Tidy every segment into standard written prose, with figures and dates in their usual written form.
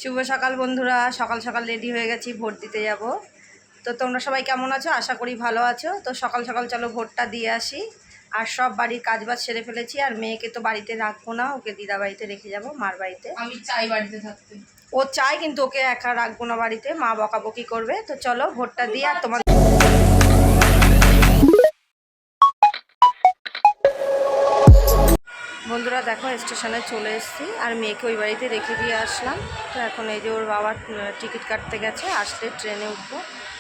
শুভ সকাল বন্ধুরা, সকাল সকাল রেডি হয়ে গেছি, ভোট দিতে যাব। তো তোমরা সবাই কেমন আছো? আশা করি ভালো আছো। তো সকাল সকাল চলো ভোটটা দিয়ে আসি। আর সব বাড়ির কাজবাজ সেরে ফেলেছি। আর মেয়েকে তো বাড়িতে রাখবো না, ওকে দিদা বাড়িতে রেখে যাব, মার বাড়িতে। আমি চাই বাড়িতে থাকতে। ও চাই, কিন্তু ওকে একা রাখবো না বাড়িতে, মা বকাবকি করবে। তো চলো ভোটটা দিয়ে আর তোমার বন্ধুরা দেখো স্টেশনে চলে এসেছি আর মেয়েকে ওই বাড়িতে রেখে দিয়ে আসলাম। তো এখন এই যে ওর বাবা টিকিট কাটতে গেছে, আসলে ট্রেনে উঠবো।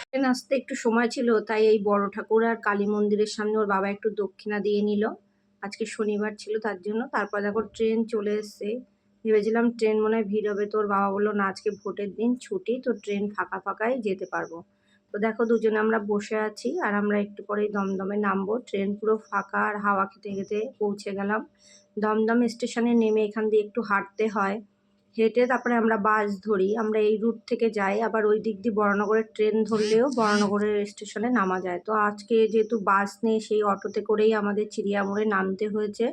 ট্রেন আসতে একটু সময় ছিল, তাই এই বড় ঠাকুর আর কালী মন্দিরের সামনে ওর বাবা একটু দক্ষিণা দিয়ে নিল। আজকে শনিবার ছিল তার জন্য। তারপর দেখো ট্রেন চলে এসছে। ভেবেছিলাম ট্রেন মনে হয় ভিড় হবে, তো ওর বাবা বললো না, আজকে ভোটের দিন ছুটি, তো ট্রেন ফাঁকা ফাঁকাই যেতে পারবো। তো দেখো দুজনে আমরা বসে আছি আর আমরা একটু পরেই দমদমে নামবো। ট্রেন পুরো ফাঁকা আর হাওয়া খেতে খেতে পৌঁছে গেলাম দমদম স্টেশনে। নেমে এখান দিয়ে একটু হাঁটতে হয়, হেঁটে তারপরে আমরা বাস ধরি। আমরা এই রুট থেকে যাই, আবার ওই দিক দিয়ে বরানগরের ট্রেন ধরলেও বরানগরের স্টেশনে নামা যায়। তো আজকে যেহেতু বাস নেই, সেই অটোতে করেই আমাদের চিড়িয়া মোড়ে নামতে হয়েছে।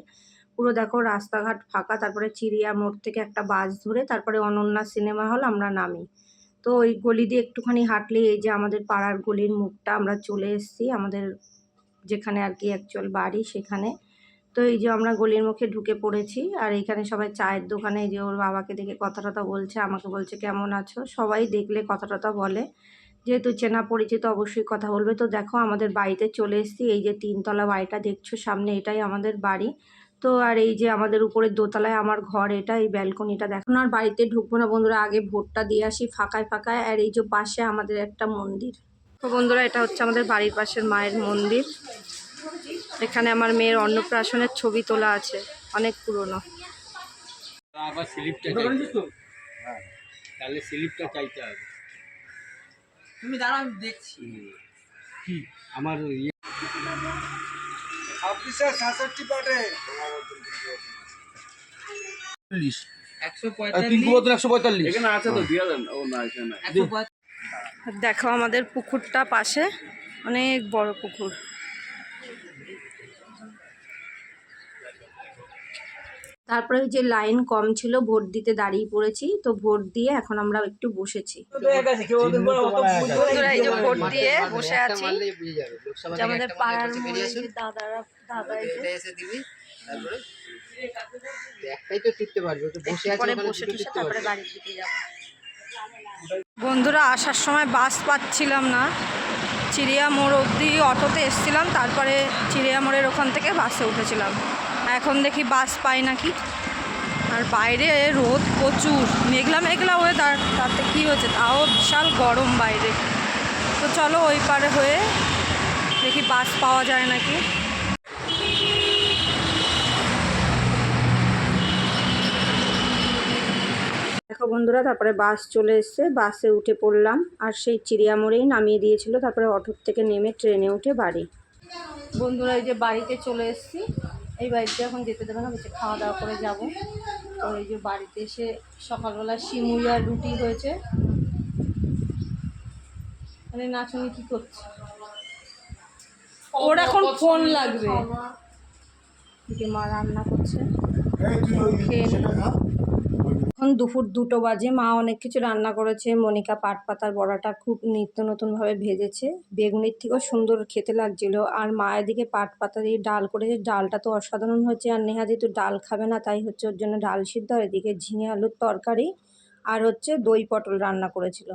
পুরো দেখো রাস্তাঘাট ফাঁকা, তারপরে চিড়িয়া মোড় থেকে একটা বাস ধরে তারপরে অনন্যা সিনেমা হল আমরা নামি। তো ওই গলি দিয়ে একটুখানি হাঁটলে এই যে আমাদের পাড়ার গলির মুখটা, আমরা চলে এসেছি আমাদের যেখানে আর কি অ্যাকচুয়াল বাড়ি সেখানে। তো এই যে আমরা গলির মুখে ঢুকে পড়েছি। আর এখানে সবাই চায়ের দোকানে, এই যে ওর বাবাকে দেখে কথা টথা বলছে, আমাকে বলছে কেমন আছো। সবাই দেখলে কথা টথা বলে, যেহেতু চেনা পরিচিত অবশ্যই কথা বলবে। তো দেখো আমাদের বাড়িতে চলে এসেছি। এই যে 3তলা বাড়িটা দেখছো সামনে, এটাই আমাদের বাড়ি। তো আর এই যে আমাদের উপরে দোতলায় আমার ঘর, এটা এই ব্যালকনিটা দেখো। আর বাড়িতে ঢুকবো না বন্ধুরা, আগে ভোটটা দিয়ে আসি ফাঁকায় ফাঁকায়। আর এই যে পাশে আমাদের একটা মন্দির। তো বন্ধুরা এটা হচ্ছে আমাদের বাড়ির পাশের মায়ের মন্দির। এখানে আমার মেয়ের অন্নপ্রাশনের ছবি তোলা আছে, অনেক পুরনো। আবার স্লিপটা হ্যাঁ, তাহলে স্লিপটা চাইতে হবে। তুমি দাঁড়াও, আমি দেখছি। কি আমার ইয়ে 66 পাটে 145 এখানে আছে তো দিয়ে দেন। ও না, এখানে নাই। 145 দেখো আমাদের পুকুরটা পাশে, অনেক বড় পুকুর। তারপরে যে লাইন কম ছিল, ভোট দিতে দাঁড়িয়ে পড়েছি। তো ভোট দিয়ে এখন আমরা একটু বসেছি। বন্ধুরা এই যে ভোট দিয়ে বসে আছি, যে আমাদের পাড়ার দাদারা দাদা একটাই তো টিকতে পারবে, তো বসে আছে পরে ওখানে বসে দুটো টসে টিকতে তারপরে পারবে। বাড়ির দিকে যাব। বন্ধুরা আসার সময় বাস পাচ্ছিলাম না, চিড়িয়া মোড় অবধি অটোতে এসেছিলাম, তারপরে চিড়িয়া মোড়ের ওখান থেকে বাসে উঠেছিলাম। এখন দেখি বাস পাই নাকি। আর বাইরে রোদ প্রচুর, মেঘলা মেঘলা ওয়েদার, তাতে কী হয়েছে, তাও বিশাল গরম বাইরে। তো চলো ওই পারে হয়ে দেখি বাস পাওয়া যায় নাকি। দেখো বন্ধুরা তারপরে বাস চলে এসছে, বাসে উঠে পড়লাম। আর সেই চিড়িয়া মোড়েই নামিয়ে দিয়েছিল, তারপরে অটোর থেকে নেমে ট্রেনে উঠে বাড়ি। বন্ধুরা এই যে বাড়িতে চলে এসেছি। এই বাড়িতে এখন যেতে দেবে না, বলছে খাওয়া দাওয়া করে যাব। তো এই যে বাড়িতে এসে সকালবেলা সিমুই আর রুটি হয়েছে। মানে নাচুনি কি করছে, ওর এখন ফোন লাগবে। এদিকে মা রান্না করছে, খেয়ে নিই। এখন দুপুর 2টো বাজে। মা অনেক কিছু রান্না করেছে। মনিকা পাট পাতার বড়াটা খুব নিত্য নতুনভাবে ভেজেছে, বেগুনির থেকেও সুন্দর খেতে লাগছিল। আর মা এদিকে পাট পাতা দিয়ে ডাল করেছে, ডালটা তো অসাধারণ হয়েছে। আর নেহা যেহেতু ডাল খাবে না, তাই হচ্ছে ওর জন্য ডাল সিদ্ধ। আর এদিকে ঝিঙে আলুর তরকারি আর হচ্ছে দই পটল রান্না করেছিল।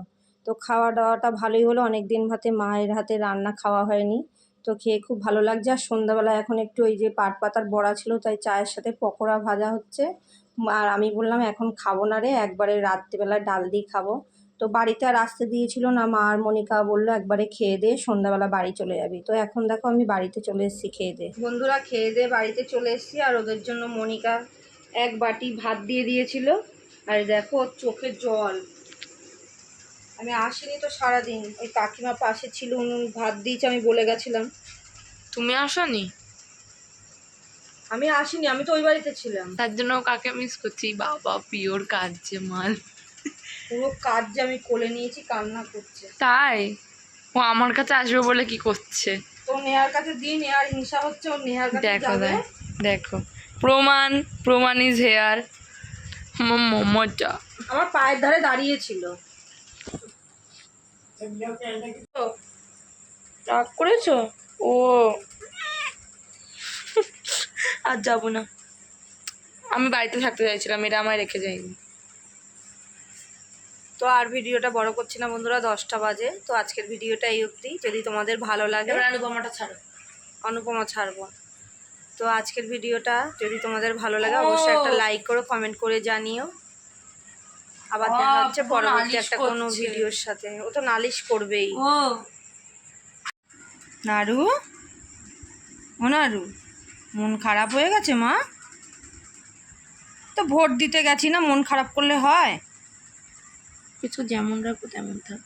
তো খাওয়া দাওয়াটা ভালোই হলো, অনেক দিন ভাতে মায়ের হাতে রান্না খাওয়া হয়নি। তো খেয়ে খুব ভালো লাগছে। আর সন্ধ্যাবেলা এখন একটু ওই যে পাট পাতার বড়া ছিল, তাই চায়ের সাথে পকোড়া ভাজা হচ্ছে। আর আমি বললাম এখন খাবো না রে, একবারে রাত্রিবেলা ডাল দিয়ে খাবো। তো বাড়িতে আর আসতে দিয়েছিল না মা। আর মনিকা বললো একবারে খেয়ে দে, সন্ধ্যাবেলা বাড়ি চলে যাবি। তো এখন দেখো আমি বাড়িতে চলে এসেছি খেয়ে দে। বন্ধুরা খেয়ে দে বাড়িতে চলে এসেছি। আর ওদের জন্য মনিকা 1 বাটি ভাত দিয়ে দিয়েছিল। আর দেখো ওর চোখে জল। আমি আসিনি তো সারাদিন, ওই কাকিমা পাশে ছিল, উনি ভাত দিয়েছে, আমি বলে গেছিলাম। তুমি আসনি? আমি আসিনি, আমি তো ওই বাড়িতে ছিলাম। তার জন্য কাকে মিস করছি। বাবা পিওর কাজ যে মাল, পুরো কাজ যে আমি কোলে নিয়েছি, কান্না করছে। তাই ও আমার কাছে আসবে বলে কি করছে? তো নেহার কাছে দিয়ে, নেহার হিংসা হচ্ছে, ও নেহার কাছে দেখো যাবে। দেখো প্রমাণ ইজ হেয়ার। আমার মমতা আমার পায়ের ধারে দাঁড়িয়েছিল। রাগ করেছো? ও আর যাবো না, আমি বাড়িতে থাকতে চাইছিলাম, এটা আমায় রেখে যায়নি। তো আর ভিডিওটা বড় করছি না বন্ধুরা, 10টা বাজে। তো আজকের ভিডিওটা এই অবধি। যদি তোমাদের ভালো লাগে, অনুপমাটা ছাড়ো, অনুপমা ছাড়বো। তো আজকের ভিডিওটা যদি তোমাদের ভালো লাগে অবশ্যই একটা লাইক করো, কমেন্ট করে জানিও। আবার দেখা হচ্ছে পরবর্তী একটা কোনো ভিডিওর সাথে। ও তো নালিশ করবেই। নারু, ও নারু, মন খারাপ হয়ে গেছে মা? তো ভোট দিতে গেছি না, মন খারাপ করলে হয়? কিছু যেমন রাখবো তেমন থাক।